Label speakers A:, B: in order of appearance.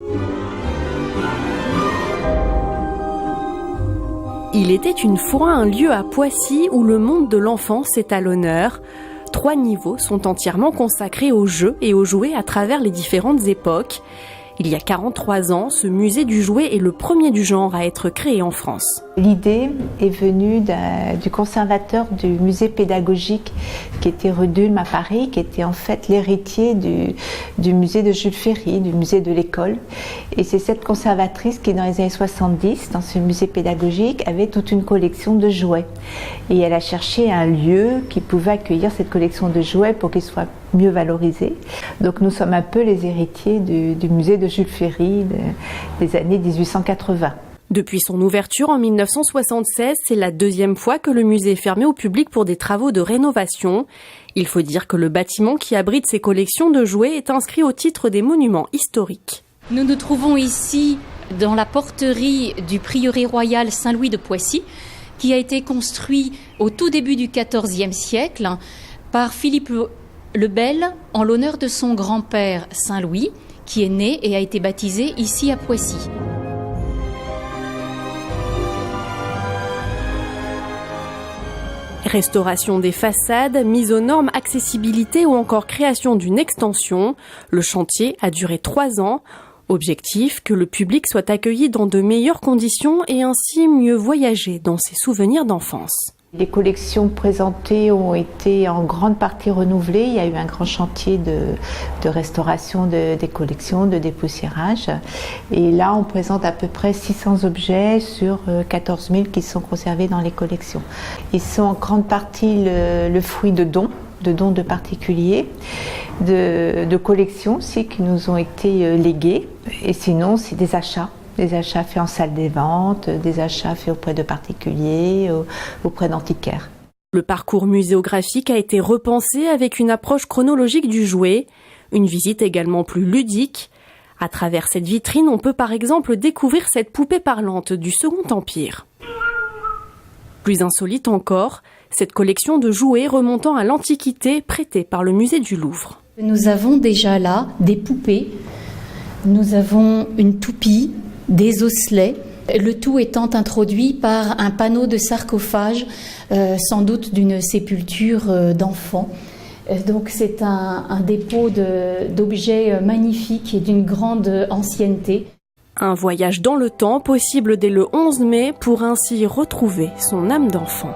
A: Il était une fois un lieu à Poissy où le monde de l'enfance est à l'honneur. 3 niveaux sont entièrement consacrés aux jeux et aux jouets à travers les différentes époques. Il y a 43 ans, ce musée du jouet est le premier du genre à être créé en France.
B: L'idée est venue du conservateur du musée pédagogique qui était rue d'Ulm à Paris, qui était en fait l'héritier du musée de Jules Ferry, du musée de l'école. Et c'est cette conservatrice qui, dans les années 70, dans ce musée pédagogique, avait toute une collection de jouets. Et elle a cherché un lieu qui pouvait accueillir cette collection de jouets pour qu'il soit mieux valorisé. Donc nous sommes un peu les héritiers du musée de Jules Ferry des années 1880.
A: Depuis son ouverture en 1976, c'est la 2e fois que le musée est fermé au public pour des travaux de rénovation. Il faut dire que le bâtiment qui abrite ces collections de jouets est inscrit au titre des monuments historiques.
C: Nous nous trouvons ici dans la porterie du prieuré royal Saint-Louis de Poissy, qui a été construit au tout début du XIVe siècle par Philippe le Bel en l'honneur de son grand-père Saint-Louis, qui est né et a été baptisé ici à Poissy.
A: Restauration des façades, mise aux normes, accessibilité ou encore création d'une extension. Le chantier a duré 3 ans. Objectif, que le public soit accueilli dans de meilleures conditions et ainsi mieux voyager dans ses souvenirs d'enfance.
B: Les collections présentées ont été en grande partie renouvelées. Il y a eu un grand chantier de restauration des collections, de dépoussiérage. Et là, on présente à peu près 600 objets sur 14 000 qui sont conservés dans les collections. Ils sont en grande partie le fruit de dons de particuliers, de collections aussi qui nous ont été léguées. Et sinon, c'est des achats. Des achats faits en salle des ventes, des achats faits auprès de particuliers, auprès d'antiquaires.
A: Le parcours muséographique a été repensé avec une approche chronologique du jouet, une visite également plus ludique. À travers cette vitrine, on peut par exemple découvrir cette poupée parlante du Second Empire. Plus insolite encore, cette collection de jouets remontant à l'Antiquité prêtée par le musée du Louvre.
C: Nous avons déjà là des poupées, nous avons une toupie, des osselets, le tout étant introduit par un panneau de sarcophage, sans doute d'une sépulture d'enfants. Donc c'est un dépôt d'objets magnifiques et d'une grande ancienneté.
A: Un voyage dans le temps possible dès le 11 mai pour ainsi retrouver son âme d'enfant.